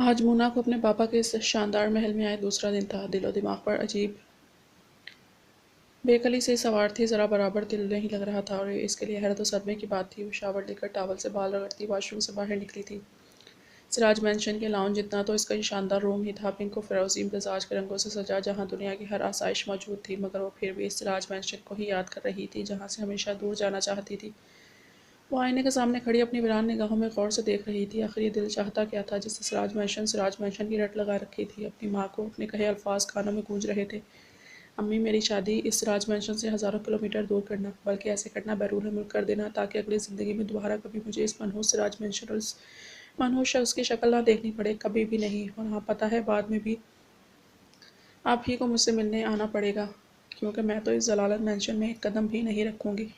आज मोना को अपने पापा के इस शानदार महल में आए दूसरा दिन था। दिलो दिमाग पर अजीब बेकली से सवार थी, जरा बराबर दिल नहीं लग रहा था और इसके लिए हैरत और सदमे की बात थी। वो शावर लेकर टावल से बाल रगड़ती वॉशरूम से बाहर निकली थी। सिराज मैंशन के लाउंज जितना तो इसका ये शानदार रूम ही था, पिंक और फिरोजी मिजाज के रंगों से सजा, जहाँ दुनिया की हर आसाइश मौजूद थी, मगर वो फिर भी इस सिराज मैंशन को ही याद कर रही थी जहाँ से हमेशा दूर जाना चाहती थी। वो आईने के सामने खड़ी अपनी वीरान निगाहों में गौर से देख रही थी। आखिर ये दिल चाहता क्या था जिससे सिराज मैंशन की रट लगा रखी थी। अपनी माँ को अपने कहे अल्फाज कानों में गूंज रहे थे, अम्मी मेरी शादी इस सिराज मैंशन से हज़ारों किलोमीटर दूर करना, बल्कि ऐसे करना बैरून मुल्क कर देना, ताकि अगली ज़िंदगी में दोबारा कभी मुझे इस मनहूस सिराज मैंशन और इस मनहूस शख्स की शक्ल ना देखनी पड़े, कभी भी नहीं। और हाँ, पता है बाद में भी आप ही को मुझसे मिलने आना पड़ेगा, क्योंकि मैं तो इस जलालत मैंशन में एक कदम भी नहीं रखूँगी।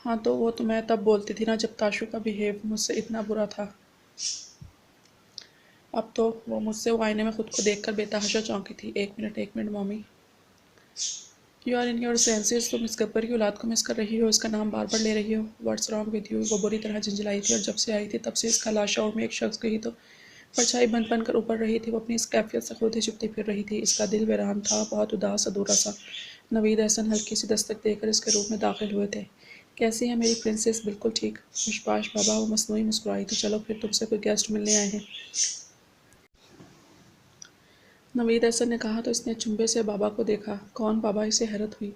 हाँ, तो वो तो मैं तब बोलती थी ना, जब ताशु का बिहेव मुझसे इतना बुरा था। अब तो वो आईने में खुद को देखकर बेतहाशा चौंकी थी। एक minute mummy, you are in your senses. तुम इस गब्बर की औलाद को मिस कर रही हो, इसका नाम बार बार ले रही हो। What's wrong with you. वो बुरी तरह झंझलाई थी और जब से आई थी तब से इसका लाशौर में एक शख्स की ही तो परछाई बन बन कर ऊपर रही थी। वो अपनी इस कैफियत से खुद ही चुपती फिर रही थी। इसका दिल वीरान था, बहुत उदास अधूरा सा। नवीद एहसन हल्की सी दस्तक देकर इसके रूम में दाखिल हुए थे। कैसी है मेरी प्रिंसेस? बिल्कुल ठीक, मुशबाश बाबा। वो मसनूई मुस्कुराई थी। चलो फिर, तुमसे कोई गेस्ट मिलने आए हैं? नवीद एहसन ने कहा तो इसने अचंभे से बाबा को देखा। कौन बाबा? इसे हैरत हुई।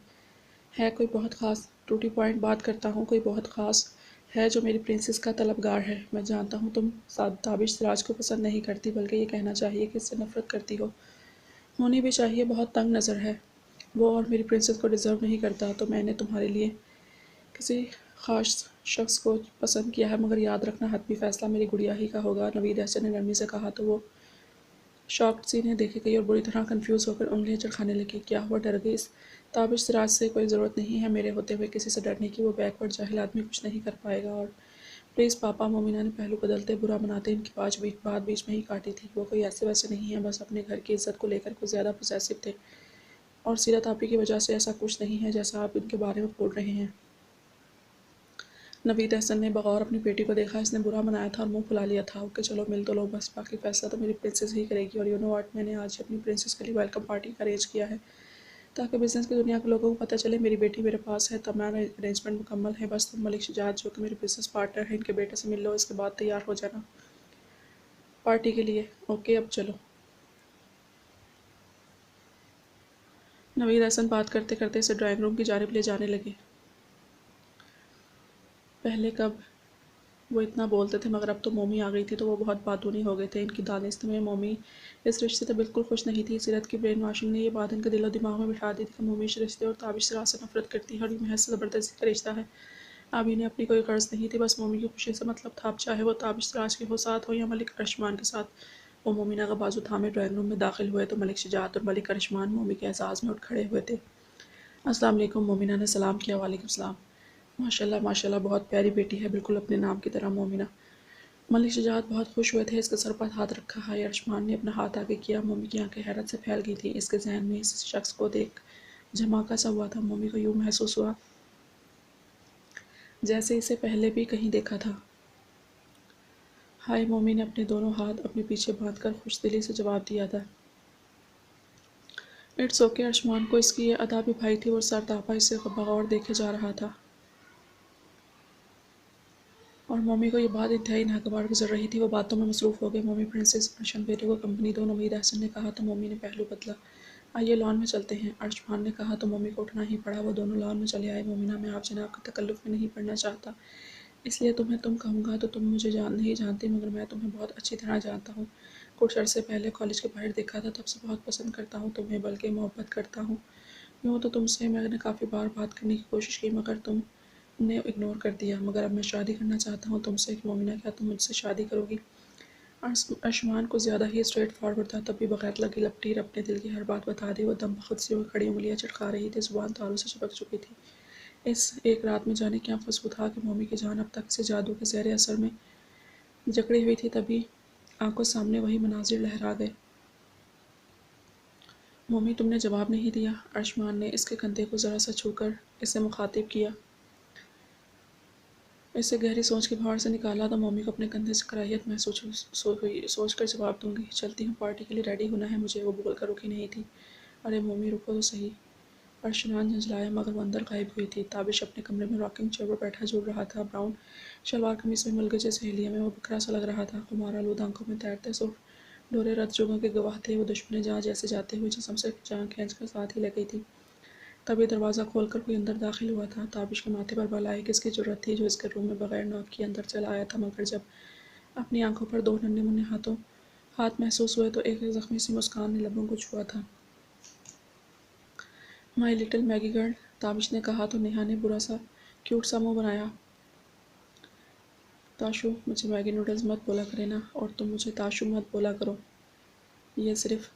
है कोई बहुत ख़ास? टूटी पॉइंट बात करता हूँ, कोई बहुत ख़ास है जो मेरी प्रिंसेस का तलबगार है। मैं जानता हूँ तुम ताबिश सिराज को पसंद नहीं करती, बल्कि ये कहना चाहिए कि इससे नफरत करती हो। होनी भी चाहिए, बहुत तंग नज़र है वो और मेरी प्रिंसेस को डिज़र्व नहीं करता। तो मैंने तुम्हारे लिए किसी ख़ास शख्स को पसंद किया है, मगर याद रखना हतमी फ़ैसला मेरी गुड़िया ही का होगा। नवीद एहसन ने नरमी से कहा तो वो शॉक्ड सी ने देखे गई और बुरी तरह कंफ्यूज होकर उंगलियां चढ़खाने लगी। क्या हुआ? डर गई? इस ताबिश सिराज से कोई ज़रूरत नहीं है मेरे होते हुए किसी से डरने की। वो बैकवर्ड जाहिल आदमी कुछ नहीं कर पाएगा। और प्लीज़ पापा, मोमिना ने पहलू बदलते बात बनाते इनकी बात बीच में ही काटी थी। वो कोई ऐसे वैसे नहीं है, बस अपने घर की इज्जत को लेकर कुछ ज़्यादा पोसेसिव थे, और सीरत आपी की वजह से ऐसा कुछ नहीं है जैसा आप इनके बारे में बोल रहे हैं। नवीद एहसन ने बगौर अपनी बेटी को देखा। इसने बुरा मनाया था और मुंह फुला लिया था। ओके चलो, मिल तो लो, बस बाकी फैसला तो मेरी प्रिंसेस ही करेगी। और यू नो व्हाट, मैंने आज अपनी प्रिंसेस के लिए वेलकम पार्टी का अरेंज किया है, ताकि बिजनेस की दुनिया के लोगों को पता चले मेरी बेटी मेरे पास है। तमाम अरेंजमेंट मुकम्मल है, बस तुम मलिक शुजात जो कि मेरे बिजनेस पार्टनर हैं, इनके बेटे से मिल लो, इसके बाद तैयार हो जाना पार्टी के लिए। ओके अब चलो। नवीद एहसन बात करते करते इसे ड्राइंग रूम की जानिब ले जाने लगे। पहले कब वो इतना बोलते थे, मगर अब तो मोमी आ गई थी तो वो बहुत बातूनी हो गए थे। इनकी दानिश में मोमी इस रिश्ते से बिल्कुल खुश नहीं थी। सीरत की ब्रेन वॉशिंग ने ये बात इनके दिलो दिमाग में बिठा दी थी कि मोमी इस रिश्ते और ताबिश सिराज से नफरत करती है और ये महज ज़बरदस्ती का रिश्ता है। अब इन्हें अपनी कोई गर्ज नहीं थी, बस मोमी की खुशी से मतलब था। अब चाहे वो ताबिश सिराज के हो साथ हो या मलिक अरशमान के साथ। वो मोमिना का बाजू थामे ड्राइंग रूम में दाखिल हुए तो मलिक शुजात और मलिक अरशमान मोमी के एहसास में उठ खड़े हुए थे। अस्सलाम वालेकुम। मोमिना ने सलाम किया। वालेकुम सलाम। माशाल्लाह माशाल्लाह, बहुत प्यारी बेटी है, बिल्कुल अपने नाम की तरह। मोमिना मलिक शुजात बहुत खुश हुए थे। इसके सर पर हाथ रखा। हाय। अरशमान ने अपना हाथ आगे किया। मम्मी की आंखें हैरत से फैल गई थी। इसके जहन में इस शख्स को देख झमाका सा हुआ था। मम्मी को यूँ महसूस हुआ जैसे इसे पहले भी कहीं देखा था। हाय। मम्मी ने अपने दोनों हाथ अपने पीछे बांधकर खुश दिली से जवाब दिया था। It's okay. अरशमान को इसकी ये अदा भी भाई थी और सरतापा इसे बगौर देखे जा रहा था, और मम्मी को ये बात इंतहाई नागवार गुजर रही थी। वो बातों में मसरूफ़ हो गई। मम्मी प्रिंसेस अर्शन बेटे को कंपनी दो, नवीद एहसन ने कहा तो मम्मी ने पहलू बदला। आइए लॉन में चलते हैं, अरशमान ने कहा तो मम्मी को उठना ही पड़ा। वो दोनों लॉन में चले आए। मोमिना, मैं आप जनाब के तकल्लुफ़ में नहीं पड़ना चाहता, इसलिए तुम्हें तुम कहूँगा। तो तुम मुझे नहीं जानती, मगर मैं तुम्हें बहुत अच्छी तरह जानता हूँ। कुछ अर्से पहले कॉलेज के बाहर देखा था, तब से बहुत पसंद करता हूँ तुम्हें, बल्कि मोहब्बत करता हूँ। यूँ तो तुमसे मैंने काफ़ी बार बात करने की कोशिश की, मगर तुमने इग्नोर कर दिया। मगर अब मैं शादी करना चाहता हूँ तुमसे। कि मोमिना, क्या तुम मुझसे शादी करोगी? आसमान को ज़्यादा ही स्ट्रेट फॉरवर्ड था, तब भी बगैर लगी लपटी अपने दिल की हर बात बता दी। वो दम बखुद सी खड़ी उंगलियां चटका रही थी, जुबान तारों से चिपक चुकी थी। इस एक रात में जाने क्या खुशबू था कि मोमी की जान अब तक से जादू के ज़ेर असर में जकड़ी हुई थी। तभी आंखों सामने वही मनाजिर लहरा गए। मोमी, तुमने जवाब नहीं दिया। अरशमान ने इसके कंधे को ज़रा सा छूकर इसे मुखातिब किया। इसे गहरी सोच के बाहर से निकाला तो मम्मी को अपने कंधे से कराहियत महसूस हुई। सोच कर जवाब दूंगी, चलती हूँ, पार्टी के लिए रेडी होना है मुझे। वो बोल कर रुकी नहीं थी। अरे मम्मी रुको तो सही। अर्शनान झंझलाया मगर वो अंदर गायब हुई थी। ताबिश अपने कमरे में रॉकिंग चेयर पर बैठा झूल रहा था। ब्राउन शलवार कमीज में मलगजे सहेलिया में वो बकरा सा लग रहा था। खुमार आलूद आंखों में तैरते सुर्ख डोरे रत जुगों के गवाह थे। वो दुश्मन जहाँ जैसे जाते हुए जिसम से जहाँ खींच कर साथ ही ले गई थी। तभी दरवाज़ा खोलकर कोई अंदर दाखिल हुआ था। ताबिश के माथे पर बल आए। किसकी जरूरत थी जो इसके रूम में बगैर नॉक किए अंदर चला आया था। मगर जब अपनी आंखों पर दो नन्हे मुन्ने हाथ महसूस हुए तो एक जख्मी सी मुस्कान ने लबों को छुआ था। My little Maggi girl, Tabish ने कहा तो नेहा ने बुरा सा क्यूट सा मुंह बनाया। ताशु, मुझे मैगी नूडल्स मत बोला करे ना, और तुम मुझे ताशु मत बोला करो। ये सिर्फ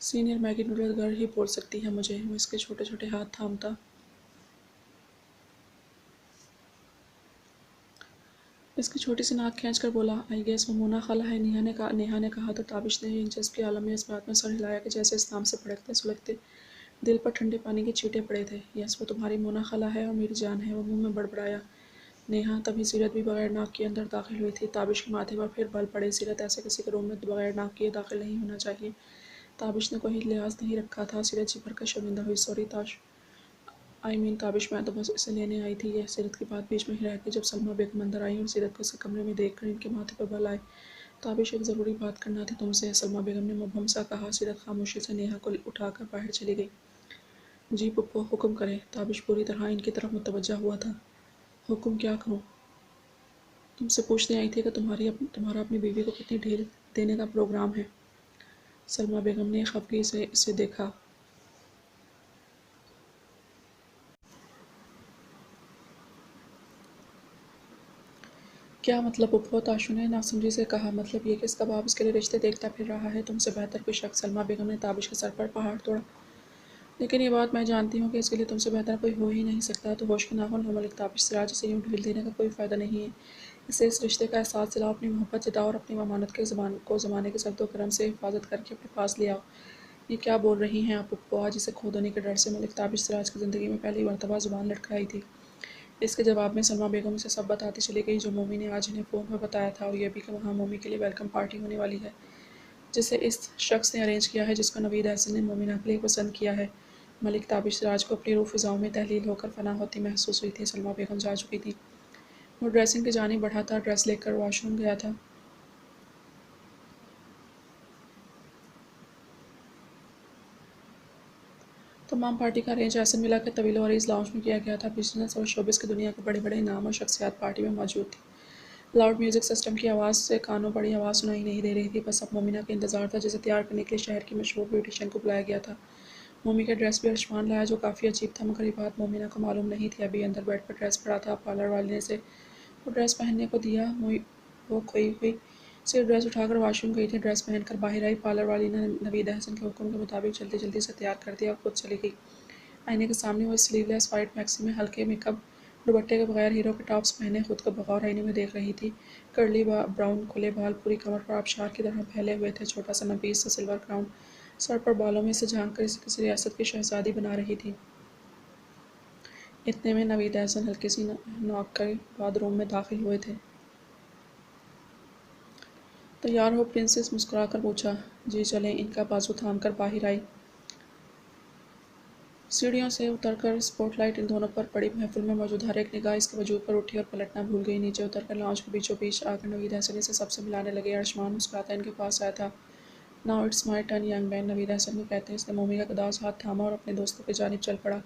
सीनियर मैगी नूडल गर्ल ही बोल सकती है मुझे। वो इसके छोटे छोटे हाथ थामता इसकी छोटी सी नाक खींच कर बोला, आई गेस वो मोना खाला है। नेहा ने कहा तो ताबिश ने दिलचस्प के आलम में इस बात में सर हिलाया कि जैसे इस नाम से भड़कते सुलगते दिल पर ठंडे पानी के छींटे पड़े थे। यस, वो तुम्हारी मोना खाला है और मेरी जान है। वो मुंह में बड़बड़ाया। नेहा तभी सीरत भी बगैर नाक के अंदर दाखिल हुई थी। ताबिश के माथे पर फिर बल पड़े। सीरत, ऐसे किसी के रूम में बगैर नाक किए दाखिल नहीं होना चाहिए। ताबिश ने कोई लिहाज नहीं रखा था। सीरत जी भरकर शर्मिंदा हुई। सॉरी ताश, आई मीन ताबिश, मैं तो बस इसे लेने आई थी। यह सीरत की बात बीच में ही रह गई जब सलमा बेगम अंदर आई और सीरत को उसके कमरे में देखकर इनके माथे पर बल आए। ताबिश, एक ज़रूरी बात करना थी तुमसे, सलमा बेगम ने मुबहम सा कहा। सीरत खामोशी से नेहा को उठाकर बाहर चली गई। जी पुप्पो, हुक्म करें। ताबिश पूरी तरह इनकी तरफ मुतवज्जा हुआ था। हुक्म क्या करूं? तुमसे पूछने आई थी कि तुम्हारा अपनी बीवी को कितनी ढील देने का प्रोग्राम है। सलमा बेगम ने खफगी से इसे देखा। क्या मतलब पुप्पो? ताशु ने नासमझी से कहा। मतलब ये कि इसका बाप इसके लिए रिश्ते देखता फिर रहा है। तुमसे बेहतर कोई शख्स। सलमा बेगम ने ताबिश के सर पर पहाड़ तोड़ा। लेकिन ये बात मैं जानती हूँ कि इसके लिए तुमसे बेहतर कोई हो ही नहीं सकता। तो होश के नाखुन हो मलिक ताबिश। सिराज, इसे यूँ ढील देने का कोई फ़ायदा नहीं है। इसे इस रिश्ते का एहसास दिलाओ, अपनी मोहब्बत जताओ और अपनी अमानत के ज़माने के सर्दो करम से हिफाजत करके अपने पास ले आओ। ये क्या बोल रही हैं आप पुप्पो? आज इसे खो देने के डर से मलिक ताबिश सिराज की ज़िंदगी में पहली मरतबा ज़ुबान लटकाई थी। इसके जवाब में सलमा बेगम उसे सब बताती चली गई जो मोमी ने आज इन्हें फ़ोन पर बताया था, और यह भी कि वहाँ मोमी के लिए वेलकम पार्टी होने वाली है जिसे इस शख्स ने अरेंज किया है, जिसको नवीद एहसन ने मोमिना के लिए पसंद किया है। मलिक ताबिश सिराज को अपनी रूह फ़िज़ाओं में तहलील होकर फना होती महसूस हुई थी। सलमा बेगम जा चुकी थी। वो ड्रेसिंग की जानिब बढ़ा था। ड्रेस लेकर वॉशरूम गया था। तमाम पार्टी का अरेंज ऐसे मिला कि तवील और इस लाउंज में किया गया था। बिजनेस और शोबिस की दुनिया के बड़े बड़े नाम और शख्सियात पार्टी में मौजूद थी। लाउड म्यूजिक सिस्टम की आवाज़ से कानों बड़ी आवाज़ सुनाई नहीं दे रही थी। बस अब मोमिना का इंतजार था जिसे तैयार करने के लिए शहर की मशहूर ब्यूटिशियन को बुलाया गया था। मोमी का ड्रेस भी अर्शमान लाया जो काफ़ी अजीब था, मगर ये बात मोमिना को मालूम नहीं थी। अभी अंदर बेड पर ड्रेस पड़ा था। पार्लर वाले ने से वो ड्रेस पहनने को दिया। वो खोई हुई से ड्रेस उठाकर वॉशरूम गई थी। ड्रेस पहनकर बाहर आई। पार्लर वाली ने नवीद अहसन के हुक्म के मुताबिक जल्दी जल्दी से तैयार कर दिया और खुद चली गई। आईने के सामने वो स्लीवलेस वाइट मैक्सी में हल्के मेकअप दुपट्टे के बगैर हीरो के टॉप्स पहने खुद को बगौर आईने में देख रही थी। कर्ली ब्राउन खुले बाल पूरी कमर पर आबशार की तरह फैले हुए थे। छोटा सा नफीस सा सिल्वर क्राउन सर पर बालों में से झांक कर इसे किसी रियासत की शहजादी बना रही थी। इतने में नवीद एहसन हल्की सी नॉक के बाद रूम में दाखिल हुए थे। तैयार हो प्रिंसेस? मुस्कुराकर पूछा। जी चलें। इनका बाजू थाम कर बाहर आई। सीढ़ियों से उतरकर स्पॉटलाइट इन दोनों पर पड़ी। महफिल में मौजूद हर एक निगाह इसके वजूद पर उठी और पलटना भूल गई। नीचे उतरकर लॉन्च के बीचों बीच आकर नवीद एहसन से सबसे मिलाने लगे। अर्शमान मुस्कुराता इनके पास आया था। Now it's my turn young man, Naveed Ehsan को कहते हैं इसने मोमी का गदास हाथ थामा और अपने दोस्तों की जानिब चल पड़ा।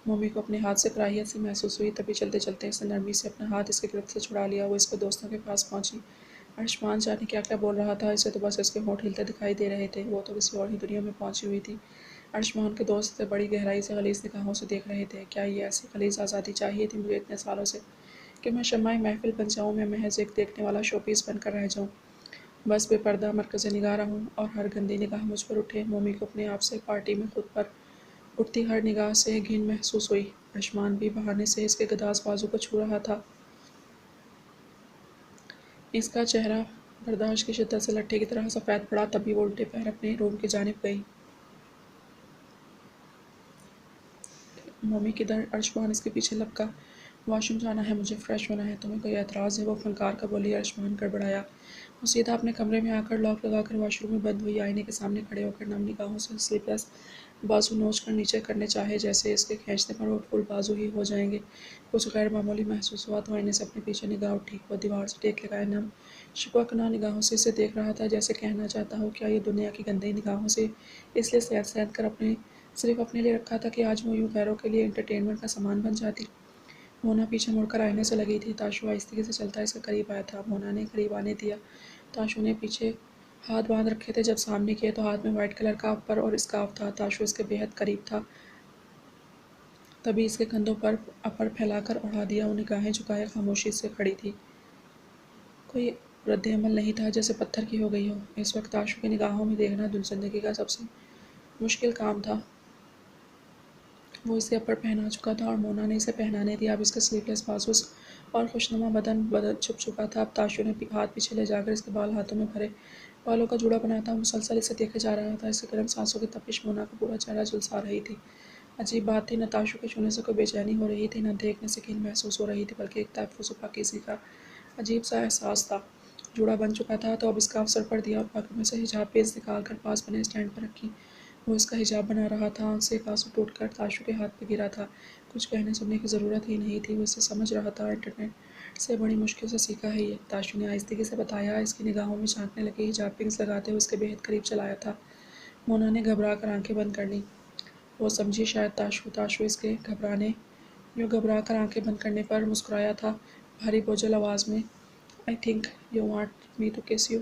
मोमी को अपने हाथ से कराहियत सी महसूस हुई। तभी चलते चलते इसने नरमी से अपना हाथ इसके गिरफ्त से छुड़ा लिया। वो इसके दोस्तों के पास पहुंची। अर्शमान जाने क्या क्या बोल रहा था। इसे तो बस इसके होंठ हिलते दिखाई दे रहे थे। वो तो किसी और ही दुनिया में पहुंची हुई थी। अर्शमान के दोस्त से बड़ी गहराई से गलीज़ निगाहों से देख रहे थे। क्या ये ऐसी गलीज़ आज़ादी चाहिए थी मुझे इतने सालों से, कि मैं शम्माए महफिल बन जाऊँ, मैं महज एक देखने वाला शोपीस बनकर रह जाऊँ, बस बेपर्दा मरकज़ निगाह रहूँ और हर गंदी निगाह मुझ पर उठे। मोमी को अपने आप से पार्टी में खुद पर उठती हर निगाह से घिन महसूस हुई। अर्शमान भी बहाने से इसके गदास बाजू को छू रहा था। इसका चेहरा बर्दाश्त की शिद्दत से लट्ठे की तरह सफ़ेद पड़ा। तभी वो उल्टे पैर अपने रूम की जानिब गई। मोमी किधर? अर्शमान इसके पीछे लपका। वॉशरूम जाना है, मुझे फ़्रेश होना है, तुम्हें कोई एतराज़ है? वो फनकार का बोली। अर्शमान गड़बड़ाया। वो सीधा अपने कमरे में आकर लॉक लगाकर वॉशरूम में बंद हुई। आईने के सामने खड़े होकर नम निगाहों से स्लीपलेस बाजू नोच कर नीचे करने चाहे, जैसे इसके खींचने पर वो फुल बाजू ही हो जाएंगे। कुछ गैर मामूली महसूस हुआ तो आईने से अपने पीछे निगाह उठी। वो दीवार से टेक लगाए नम शिकवा निगाहों से इसे देख रहा था, जैसे कहना चाहता हो, क्या ये दुनिया की गंदी निगाहों से इसलिए सहद सहद कर सिर्फ अपने लिए रखा था कि आज वो यूँ गैरों के लिए एंटरटेनमेंट का सामान बन जाती। मोना पीछे मुड़कर आईने से लगी थी। ताशु आहिस्ते से चलता इसके करीब आया था। मोना ने करीब आने दिया। ताशु ने पीछे हाथ बांध रखे थे। जब सामने किए तो हाथ में वाइट कलर का अपर और स्कार्फ था। ताशु इसके बेहद करीब था, तभी इसके कंधों पर अपर फैलाकर उड़ा दिया। वो निगाहें झुकाए खामोशी से खड़ी थी। कोई रद्द-ए-अमल नहीं था, जैसे पत्थर की हो गई हो। इस वक्त ताशु की निगाहों में देखना जिंदगी का सबसे मुश्किल काम था। वो इसे अपर पहना चुका था और मोना ने इसे पहनाने दिया। अब इसके स्लीवलेस बाजू और खुशनुमा बदन छुप चुका था। अब ताशु ने हाथ पीछे ले जाकर इसके बाल हाथों में भरे। बालों का जूड़ा बनाता मुसलसल इसे देखे जा रहा था। इसकी गर्म सांसों की तपिश मोना का पूरा चेहरा झुलसा रही थी। अजीब बात थी, न ताशु के छूने से कोई बेचैनी हो रही थी, न देखने से कील महसूस हो रही थी, बल्कि एक तहफ़्फ़ुज़ व पाकीज़गी का अजीब सा एहसास था। जूड़ा बन चुका था तो अब इसका अवसर पड़ दिया और पाकिट में से हिजाब पेच निकाल कर पास बने स्टैंड पर रखी। वो इसका हिजाब बना रहा था। आंख से एक आंसू टूटकर ताशु के हाथ पे गिरा था। कुछ कहने सुनने की ज़रूरत ही नहीं थी, वो इसे समझ रहा था। इंटरनेट से बड़ी मुश्किल से सीखा है ये, ताशु ने आहिस्तेगी से बताया। इसकी निगाहों में झांकने लगी। हिजाब पिंग्स लगाते हुए उसके बेहद करीब चलाया था। मोना ने घबरा कर आंखें बंद कर लीं। वो समझी शायद ताशु इसके घबरा कर आंखें बंद करने पर मुस्कुराया था, भारी बोझल आवाज़ में। I think you want me to kiss you.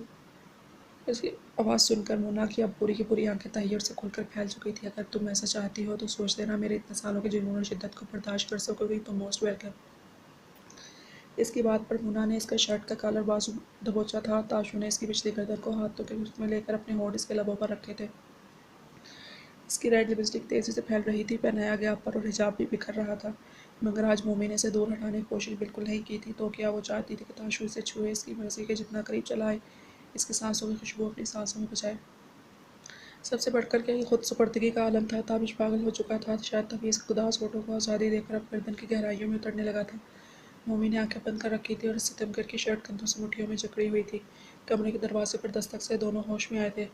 उसकी आवाज़ सुनकर मोना की अब पूरी की पूरी आंखें तहैयुर से खुलकर फैल चुकी थी। अगर तुम ऐसा चाहती हो तो सोच लेना, मेरे इतने सालों के जुनून और शिद्दत को बर्दाश्त कर सकोगी तो मोस्ट वेलकम। इसकी बात पर मोना ने इसका शर्ट का कॉलर बाजू दबोचा था। ताशु ने इसकी पिछली गर्दन को हाथों के गिरफ्त में लेकर अपने होंठ इसके लबों पर रखे थे। इसकी रेड लिपस्टिक तेज़ी से फैल रही थी। पहनाया गया अपर और हिजाब भी बिखर रहा था, मगर आज मोमी ने इसे दूर हटाने की कोशिश बिल्कुल नहीं की थी। तो क्या वो चाहती थी कि ताशु इसे छुए, इसकी मर्जी के जितना करीब चलाए, इसकी सांसों की खुशबू अपनी सांसों में बचाए। सबसे बढ़कर क्या ये खुद सुपर्दगी का आलम था। ताबिश पागल हो चुका था, शायद तभी इसके उदास होठों को आज़ादी देकर अब गर्दन की गहराइयों में उतरने लगा था। मोमी ने आंखें बंद कर रखी थी और सितमगर की शर्ट कंधों से मुट्ठियों में जकड़ी हुई थी। कमरे के दरवाजे पर दस्तक से दोनों होश में आए थे।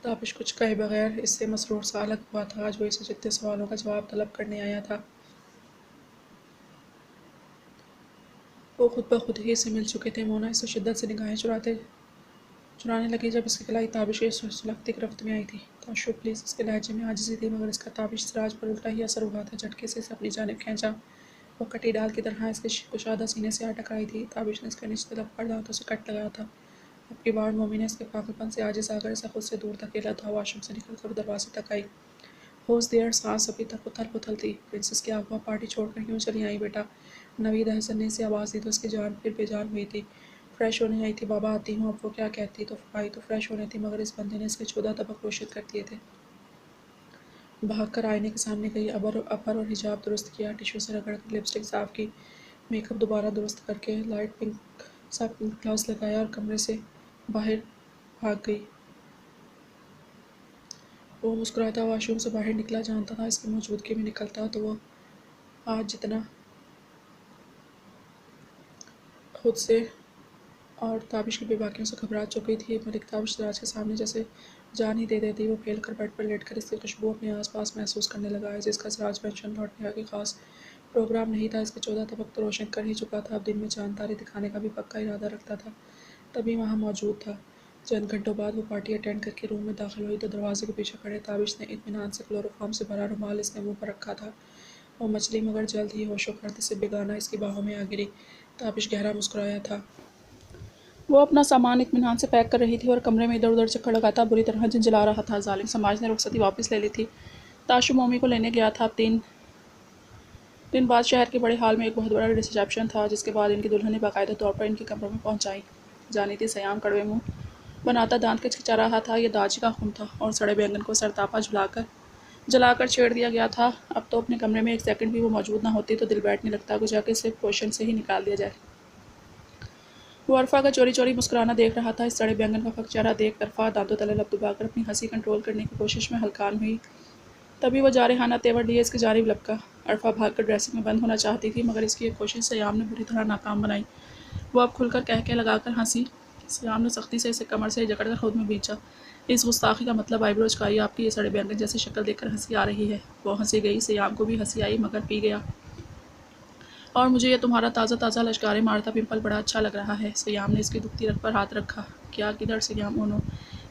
ताबिश कुछ कहे बगैर इससे मसरूर सा अलग हुआ था। आज वो इसे जितने सवालों का जवाब तलब करने आया था, वो खुद ब खुद ही इसे मिल चुके थे। मोना इससे शिद्दत से निगाहें चुराने लगी जब इसकी कलाई ताबिश की सुलगती गिरफ्त में आई थी। ताशु प्लीज़, इसके लहजे में आजिज़ी थी, मगर इसका ताबिश सिराज पर उल्टा ही असर हुआ था। झटके से इसे अपनी जानिब खींचा। वो कटी डाल की तरह इसके कुशादा सीने से आ टकराई थी। ताबिश ने इसके निचले लब पर दांतों से कट लगाया था। अब की बार मोमी ने इसके पागलपन से आजिज़ आकर इसे खुद से दूर धकेला था। वॉशरूम से निकलकर दरवाजे तक आई। होश देयर, सांस अभी तक उथल पुथल थी। प्रिंसेस क्या हुआ, पार्टी छोड़कर क्यों चली आई बेटा? नवीद अहसन ने इसे आवाज़ दी तो उसकी जान फिर बेजान हुई थी। फ्रेश होने आई थी बाबा, आती हूँ। अब वो क्या कहती तो आई तो फ्रेश होने थी, मगर इस बंदे ने इसके 14 तबक रोशित कर दिए थे। भाग कर आईने के सामने गई, अपर और हिजाब दुरुस्त किया, टिश्यू से रगड़ कर लिपस्टिक साफ की, मेकअप दोबारा दुरुस्त करके लाइट पिंक सा ग्लास लगाया और कमरे से बाहर भाग गई। वो मुस्कुराता वॉशरूम से बाहर निकला। जानता था इसकी मौजूदगी में निकलता तो वो आज जितना खुद से और ताबिश की बेबाकियों से घबरा चुकी थी। मलिक ताबिश सिराज के सामने जैसे जान ही दे देती। वो फैल कर बेड पर लेटकर इसकी खुशबू अपने आसपास महसूस करने लगा है, जिसका सिराज पेंशन लौटने का खास प्रोग्राम नहीं था। इसके 14 तबक तो रोशन कर ही चुका था, अब दिन में चांद तारे दिखाने का भी पक्का इरादा रखता था। तभी वहाँ मौजूद था। चंद घंटों बाद वो पार्टी अटेंड करके रूम में दाखिल हुई तो दरवाजे के पीछे खड़े ताबिश ने इत्मीनान से क्लोरोफॉर्म से भरा रुमाल इसके मुंह पर रखा था। वो मछली मगर जल्द ही होशो खर्द से बेगाना इसकी बाहों में आ गिरी। ताबिश गहरा मुस्कुराया था। वो अपना सामान इत्मीनान से पैक कर रही थी और कमरे में इधर उधर चक्कर लगाता बुरी तरह झंझला रहा था। जालिम समाज ने रुखसती वापस ले ली थी। ताशु मोमी को लेने गया था। अब 3 दिन बाद शहर के बड़े हाल में एक बहुत बड़ा रिसेप्शन था, जिसके बाद इनकी दुल्हन ने बाकायदा तौर पर इनके कमरों में पहुंचाई जानी थी। सयाम कड़वे मुँह बनाता दांत खिचखिचा रहा था। ये दाजी का खून था और सड़े बैंगन को सरतापा जलाकर छेड़ दिया गया था। अब तो अपने कमरे में एक सेकंड भी वो मौजूद ना होती तो दिल बैठने लगता, गुजरा के सिर्फ पोषण से ही निकाल दिया जाए। वो अरफा का चोरी चोरी मुस्कुराना देख रहा था। इस सड़े बैंगन का फक चेहरा देख अरफा दांतों तले लब दबाकर अपनी हंसी कंट्रोल करने की कोशिश में हलकान हुई। तभी वो जारहाना तेवर लिए इसकी जानिब लपका। अरफा भागकर ड्रेसिंग में बंद होना चाहती थी, मगर इसकी एक कोशिश सयाम ने बुरी तरह नाकाम बनाई। वो अब खुलकर कह लगाकर हंसी। सयाम ने सख्ती से इसे कमर से जकड़कर खुद में बींचा। इस गुस्ताखी का मतलब आईब्रोज का ही, आपकी ये सड़े बैंगन जैसी शक्ल देखकर हंसी आ रही है। वो हंसी गई। सयाम को भी हंसी आई, मगर पी गया। और मुझे ये तुम्हारा ताज़ा ताज़ा लश्कारे मारता पिंपल बड़ा अच्छा लग रहा है। सयाम ने इसकी दुखती रग पर हाथ रखा। क्या, किधर? Siam Ono.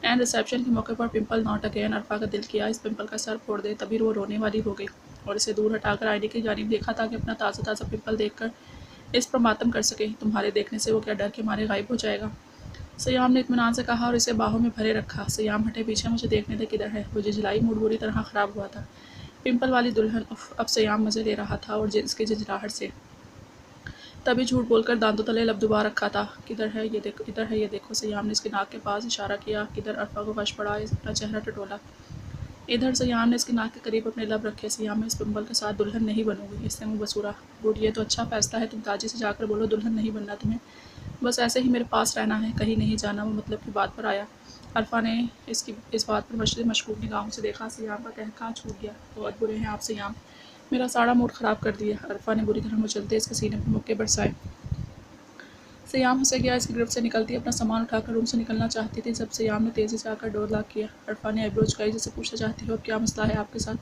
एंड रिसेप्शन के मौके पर पिंपल नॉट अगेन। अरफा का दिल किया इस पिंपल का सर फोड़ दे, तभी वो रोने वाली हो गई और इसे दूर हटाकर आईने की जानिब देखा ताकि अपना ताज़ा ताज़ा पिंपल देखकर इस पर मातम कर सके। तुम्हारे देखने से वो क्या डर के मारे गायब हो जाएगा? सयाम ने इत्मीनान से कहा और इसे बाहों में भरे रखा। सयाम हटे पीछे, मुझे देखने दे किधर है। वो झिझलाई, मूड बुरी तरह ख़राब हुआ था। पिंपल वाली दुल्हन, अब सयाम मज़े ले रहा था और इसकी झिझलाहट से। तभी झूठ बोलकर दांतों तले लब दुबा रखा था। किधर है ये देखो, इधर है ये देखो। सयाम ने इसके नाक के पास इशारा किया। किधर? अरफा को वश पड़ा, अपना चेहरा टटोला। इधर। सयाम ने इसके नाक के करीब अपने लब रखे। सयाम में इस पिंपल के साथ दुल्हन नहीं बनूंगी, इसने मुँह बसूरा। गुड, ये तो अच्छा फैसला है। तुम ताजी से जाकर बोलो दुल्हन नहीं बनना तुम्हें, बस ऐसे ही मेरे पास रहना है, कहीं नहीं जाना। वो मतलब की बात पर आया। अरफा ने इसकी इस बात पर मशकूक निगाहों से देखा। सयाम का कहकहा छूट गया। बहुत बुरे हैं आप सयाम, मेरा सारा मूड ख़राब कर दिया। अरफा ने बुरी तरह मचलते इसके सीने पर मुक्के बरसाए। सयाम हंसे गया। इसकी गिरफ्त से निकलती अपना सामान उठाकर रूम से निकलना चाहती थी जब सयाम ने तेज़ी से आकर डोर लॉक किया। अरफा ने आईब्रो झुकाई जैसे पूछना चाहती हो, अब क्या मसला है आपके साथ?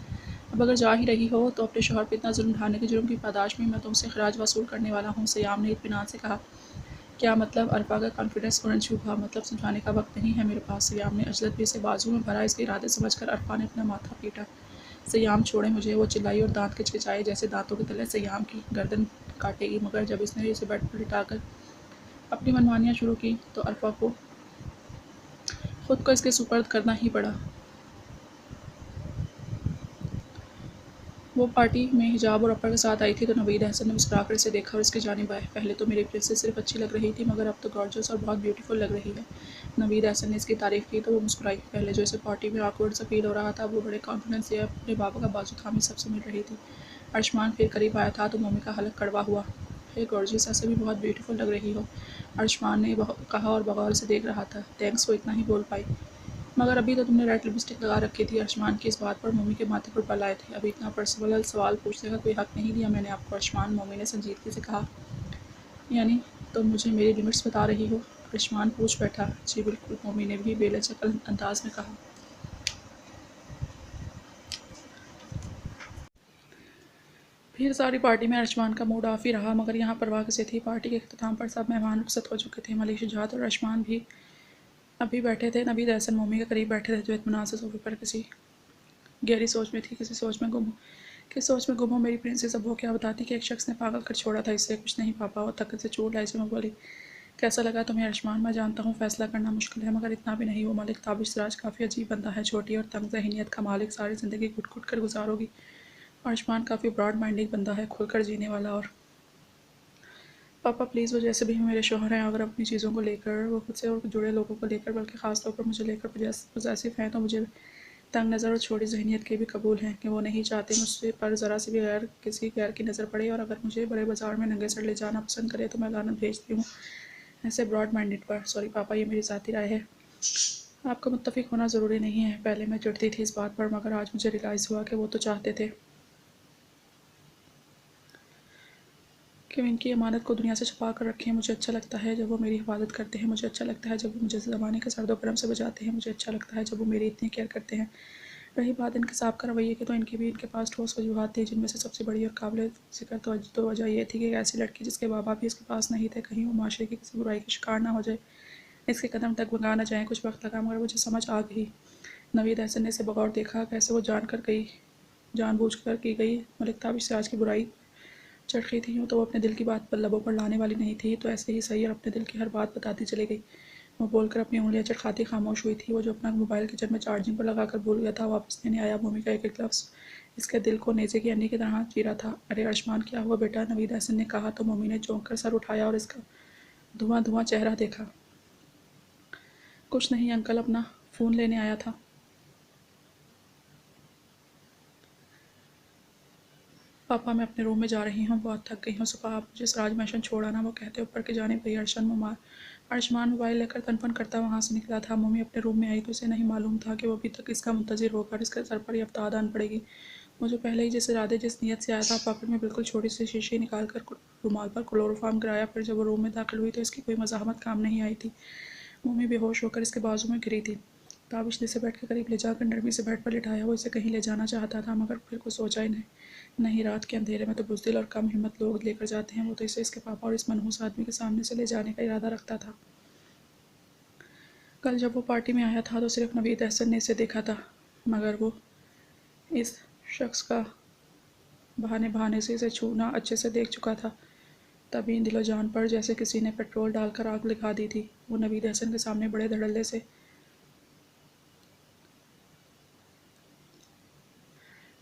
अब अगर जा ही रही हो तो अपने शौहर पर इतना जुल्म ढाने के जुर्म की पादाश में मैं तुमसे खराज वसूल करने वाला हूँ। सयाम ने इत्मीनान से कहा। क्या मतलब? अरफा का कॉन्फिडेंस फ़ौरन चूका। मतलब समझाने का वक्त नहीं है मेरे पास। सयाम ने अजलत भी से बाजू में भरा। इसके इरादे समझकर अरफा ने अपना माथा पीटा। सयाम छोड़े मुझे, वो चिल्लाई और दांत किचकिचाए जैसे दांतों के तले सयाम की गर्दन काटेगी। मगर जब इसने इसे बेड पर लिटाकर अपनी मनमानियाँ शुरू की तो अरफा को खुद को इसके सुपर्द करना ही पड़ा। वो पार्टी में हिजाब और अपर के साथ आई थी तो नवीद अहसन ने मुस्कुराकर इसे देखा और इसकी जानिब आए। पहले तो मेरी प्रिंसेस सिर्फ अच्छी लग रही थी, मगर अब तो गॉर्जियस और बहुत ब्यूटीफुल लग रही है। नवीद अहसन ने इसकी तारीफ़ की तो वो मुस्कुराई। पहले जो इसे पार्टी में ऑकवर्ड सा फील हो रहा था, वो बड़े कॉन्फिडेंस से अपने बाबा का बाजू थामे सबसे मिल रही थी। अर्शमान फिर करीब आया था तो मम्मी का हलक कड़वा हुआ। हे गॉर्जियस, ऐसे भी बहुत ब्यूटीफुल लग रही हो, अर्शमान ने कहा और बगौर से देख रहा था। थैंक्स, वो इतना ही बोल पाई। मगर अभी तो तुमने रेड लिपस्टिक लगा रखी थी। अर्शमान की इस बात पर मम्मी के माथे पर बल आए थे। अभी इतना पर्सनल सवाल पूछने का कोई हक नहीं दिया मैंने आपको अर्शमान, मम्मी ने संजीदगी से कहा। यानी तुम मुझे मेरी लिमिट्स बता रही हो? अर्शमान पूछ बैठा। जी बिल्कुल, मम्मी ने भी बेलचक अंदाज में कहा। फिर सारी पार्टी में अर्शमान का मूड ऑफ ही रहा, मगर यहाँ परवाह किसे थी। पार्टी के अख्ताम पर सब मेहमान रुखसत हो चुके थे। मलिक शुजात और अर्शमान भी अभी बैठे थे। नवीद एहसन मम्मी के करीब बैठे थे, जो इत्मीनान से सोफे पर किसी गहरी सोच में थी। किस सोच में गुम हो मेरी प्रिंसेस? अब वो क्या बताती कि एक शख्स ने पागल कर छोड़ा था इसे? कुछ नहीं पापा, वो थकन से चूर लाई मैं बोली। कैसा लगा तुम्हें अर्शमान? मैं जानता हूँ फैसला करना मुश्किल है, मगर इतना भी नहीं। वो मलिक ताबिश सिराज काफ़ी अजीब बंदा है, छोटी और तंग ज़हनियत का मालिक। सारी ज़िंदगी घुट घुट कर गुजारोगी। अर्शमान काफ़ी ब्रॉड माइंडिंग बंदा है, खुलकर जीने वाला। और पापा प्लीज़, वो जैसे भी मेरे शौहर हैं, अगर अपनी चीज़ों को लेकर, वो खुद से और जुड़े लोगों को लेकर, बल्कि ख़ास तौर पर मुझे लेकर पॉजेसिव हैं, तो मुझे तंग नज़र और छोटी जहनीत के भी कबूल हैं कि वो नहीं चाहते मुझसे पर ज़रा सी भी किसी गैर की नज़र पड़े। और अगर मुझे बड़े बाज़ार में नंगे सर ले जाना पसंद करे तो मैं लानत भेजती हूँ ऐसे ब्रॉड माइंडेड पर। सॉरी पापा, ये मेरी ज़ाती राय है, आपको मुत्तफ़िक होना ज़रूरी नहीं है। पहले मैं चिढ़ती थी इस बात पर, मगर आज मुझे रियलाइज़ हुआ कि वो तो चाहते थे कि इनकी अमानत को दुनिया से छुपा कर रखें। मुझे अच्छा लगता है जब वो मेरी हिफाजत करते हैं, मुझे अच्छा लगता है जब वो मुझे ज़माने के सर्दो गर्म से बचाते हैं, मुझे अच्छा लगता है जब वो मेरी इतनी केयर करते हैं। रही बात इनके साहब का रवैये की, तो इनके पास ठोस वजूहत थी, जिनमें से सबसे बड़ी और काबिल ज़िक्र तो वजह यह थी कि एक ऐसी लड़की जिसके माँ बाप भी इसके पास नहीं थे, कहीं वो माशरे की किसी बुराई का शिकार ना हो जाए, इसके कदम तक भगा ना जाए। कुछ वक्त लगा, मगर मुझे समझ आ गई। नवीद अहसन ने इसे बगौर देखा। कैसे वो जानबूझकर की गई मलिक ताबिश सिराज की बुराई चरखी थी। यूँ तो वो अपने दिल की बात पर लबों पर लाने वाली नहीं थी, तो ऐसे ही सही और अपने दिल की हर बात बताती चली गई। वो बोलकर अपनी उंगलियां चटखाती खामोश हुई थी। वो जो अपना मोबाइल किचन में चार्जिंग पर लगाकर भूल गया था, वापस लेने आया। भूमि का एक एक लफ्ज़ इसके दिल को नेज़े की अन्नी की तरह चीरा था। अरे अर्शमान, क्या हुआ बेटा? नवीद हसन ने कहा तो मम्मी ने चौंक कर सर उठाया और इसका धुआं धुआं चेहरा देखा। कुछ नहीं अंकल, अपना फ़ोन लेने आया था। पापा, मैं अपने रूम में जा रही हूँ, बहुत थक गई हूँ। सुबह आप मुझे सिराज मैंशन छोड़ आना। वो कहते ऊपर की जानिब गई। अर्शमान मोबाइल लेकर तनफन करता वहाँ से निकला था। मम्मी अपने रूम में आई तो इसे नहीं मालूम था कि वो अभी तक इसका मुंतज़िर होकर इसके सर पर ही अफ्ताह आन पड़ेगी। मुझे पहले ही जिस इरादे जिस नीयत से आया था पॉकेट में बिल्कुल छोटी सी शीशी निकाल कर रुमाल पर क्लोरोफार्म गिराया। फिर जब वो रूम में दाखिल हुई तो इसकी कोई मज़ाहमत काम नहीं आई थी। मोमी बेहोश होकर इसके बाजू में गिरी थी। ताबिश ने इसे बेड के करीब ले जाकर नरमी से बेड पर लिटाया। वो इसे कहीं ले जाना चाहता था मगर फिर कुछ सोचा ही नहीं। नहीं, रात के अंधेरे में तो बुज़दिल और कम हिम्मत लोग लेकर जाते हैं। वो तो इसे इसके पापा और इस मनहूस आदमी के सामने से ले जाने का इरादा रखता था। कल जब वो पार्टी में आया था तो सिर्फ नवीद अहसन ने इसे देखा था, मगर वो इस शख्स का बहाने बहाने से इसे छूना अच्छे से देख चुका था। तभी दिलो जान पर जैसे किसी ने पेट्रोल डालकर आग लगा दी थी। वो नवीद अहसन के सामने बड़े धड़ल्ले से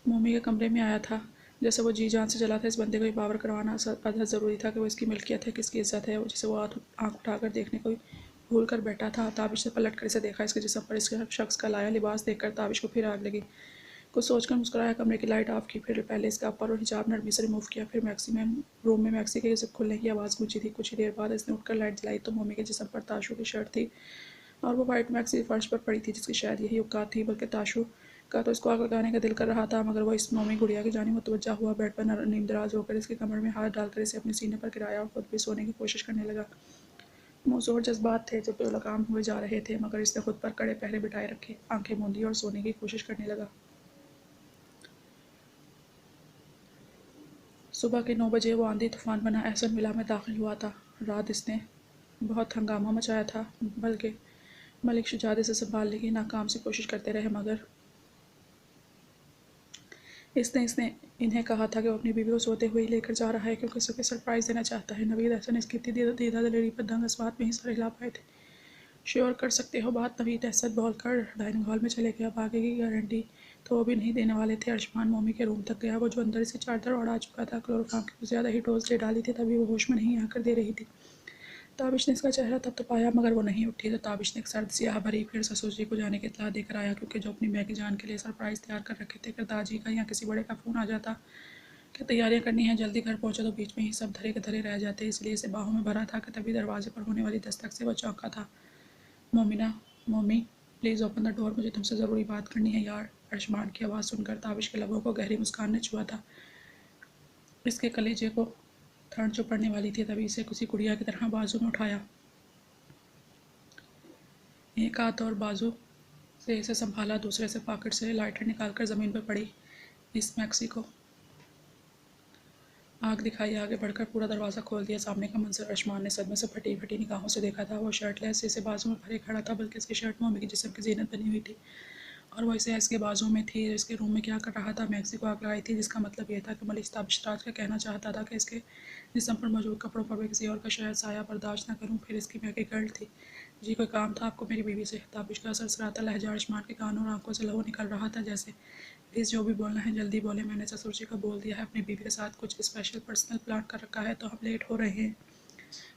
मोमी के कमरे में आया था। जैसे वो जी जान से चला था इस बंदे को बावर करवाना अदा ज़रूरी था कि वो इसकी मिल्कियत है, किसकी इज्जत है, जिसे वो आँख उठाकर देखने को भूल कर बैठा था। ताबिश ने पलट कर इसे देखा। इसके जिस्म पर इसके शख्स का लाया लिबास देखकर ताबिश को फिर आग लगी। कुछ सोचकर मुस्कुराया, कमरे की लाइट ऑफ की। फिर पहले इसका अपर और हिजाब नरमी से रिमूव किया। फिर रूम में मैक्सी के जिप खुलने की आवाज़ गूंजी थी। कुछ ही देर बाद इसने उठकर लाइट जलाई तो मोमी के जिस्म पर ताशू की शर्ट थी और वो वाइट मैक्सी फर्श पर पड़ी थी, जिसकी शायद यही औकात थी। बल्कि ताशू का तो इसको आग लगाने का दिल कर रहा था, मगर वो इस मोमी गुड़िया की जानिब मुतवज्जा हुआ बेड पर नीम दराज होकर इसके कमर में हाथ डालकर इसे अपने सीने पर गिराया और खुद भी सोने की कोशिश करने लगा। मोज़ोर जज्बात थे जो बेलगाम हुए जा रहे थे, मगर इसने खुद पर कड़े पहरे बिठाए रखे। आंखें मूंदी और सोने की कोशिश करने लगा। सुबह के 9 बजे वो आंधी तूफान बना एहसन विला में दाखिल हुआ था। रात इसने बहुत हंगामा मचाया था, बल्कि मलिक शुजात इसे संभालने की नाकाम सी कोशिश करते रहे, मगर इसने इसने इन्हें कहा था कि वो अपनी बीवी को सोते हुए ही लेकर जा रहा है क्योंकि उसे सरप्राइज़ देना चाहता है। नवीद अहसन इसकी इतनी दीदा दिलेरी पर दंग इस बात में ही सर हिला पाए थे। श्योर कर सकते हो बात? नवीद अहसन बोल कर डाइनिंग हॉल में चले गया। अब आगे की गारंटी तो वो भी नहीं देने वाले थे। अर्शमान मोमी के रूम तक गया। वो जो अंदर से चादर उड़ा चुका था, क्लोरोफार्म की ज़्यादा ही डोज ले डाली थी, तभी वो होश में नहीं आकर दे रही थी। ताबिश ने इसका चेहरा तब तो पाया, मगर वो नहीं उठी। तो ताबिश ने एक सर्द सियाह भरी फिर ससुर जी को जाने की इत्तला देकर आया, क्योंकि जो अपनी मैगी जान के लिए सरप्राइज़ तैयार कर रखे थे कि दाजी का या किसी बड़े का फ़ोन आ जाता कि तैयारियां करनी है, जल्दी घर पहुंचा तो बीच में ही सब धरे के धरे रह जाते। इसलिए इसे बाहों में भरा था कि तभी दरवाजे पर होने वाली दस्तक से वह चौंका था। मोमिना, मोमी, प्लीज़ ओपन द डोर, मुझे तुमसे ज़रूरी बात करनी है यार। अर्शमान की आवाज़ सुनकर ताबिश के लबों को गहरी मुस्कान ने छुआ था। इसके कलेजे को ठंड जो पड़ने वाली थी, तभी इसे किसी गुड़िया की तरह बाजू में उठाया। एक हाथ और बाजू से इसे संभाला, दूसरे से पॉकेट से लाइटर निकालकर ज़मीन पर पड़ी इस मैक्सी को आग दिखाई। आगे बढ़कर पूरा दरवाज़ा खोल दिया। सामने का मंजर अर्शमान ने सदमे से फटी फटी निगाहों से देखा था। वो शर्टलेस इसे बाजू में भरे खड़ा था, बल्कि इसकी शर्ट मोमी के जिस्म की जीनत बनी हुई थी और वो इसे इसके बाजू में थी। इसके रूम में क्या कर रहा था? मैक्सी को आग लगाई थी, जिसका मतलब यह था कि मलिक ताबिशराज का कहना चाहता था कि इसके जिस्म पर मौजूद कपड़ों पर भी किसी और का शायद साया बर्दाश्त न करूँ। फिर इसकी मैगी गर्ल थी। जी, कोई काम था आपको मेरी बीवी से? ताबिश का सरसराता लहजा अर्शमान के कानों और आंखों से लहू निकल रहा था। जैसे, प्लीज़ जो भी बोलना है जल्दी बोले, मैंने ससुर जी को बोल दिया है अपनी बीवी के साथ कुछ स्पेशल पर्सनल प्लान कर रखा है, तो हम लेट हो रहे हैं।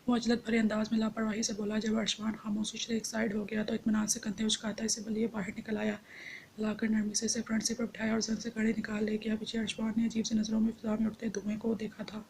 वो अजलत भरे अंदाज में लापरवाही से बोला। जब अर्शमान खामोशी से एक साइड हो गया तो इत्मीनान से कंधे उचकाता इसे बलिए बाहर निकल आया। लाकर नरमी से इसे फ्रंट सीट पर बिठाया और जंग से कड़े निकाल ले गया। पीछे अर्शमान ने अजीब सी नज़रों में फिजा में उठते धुएं को देखा था।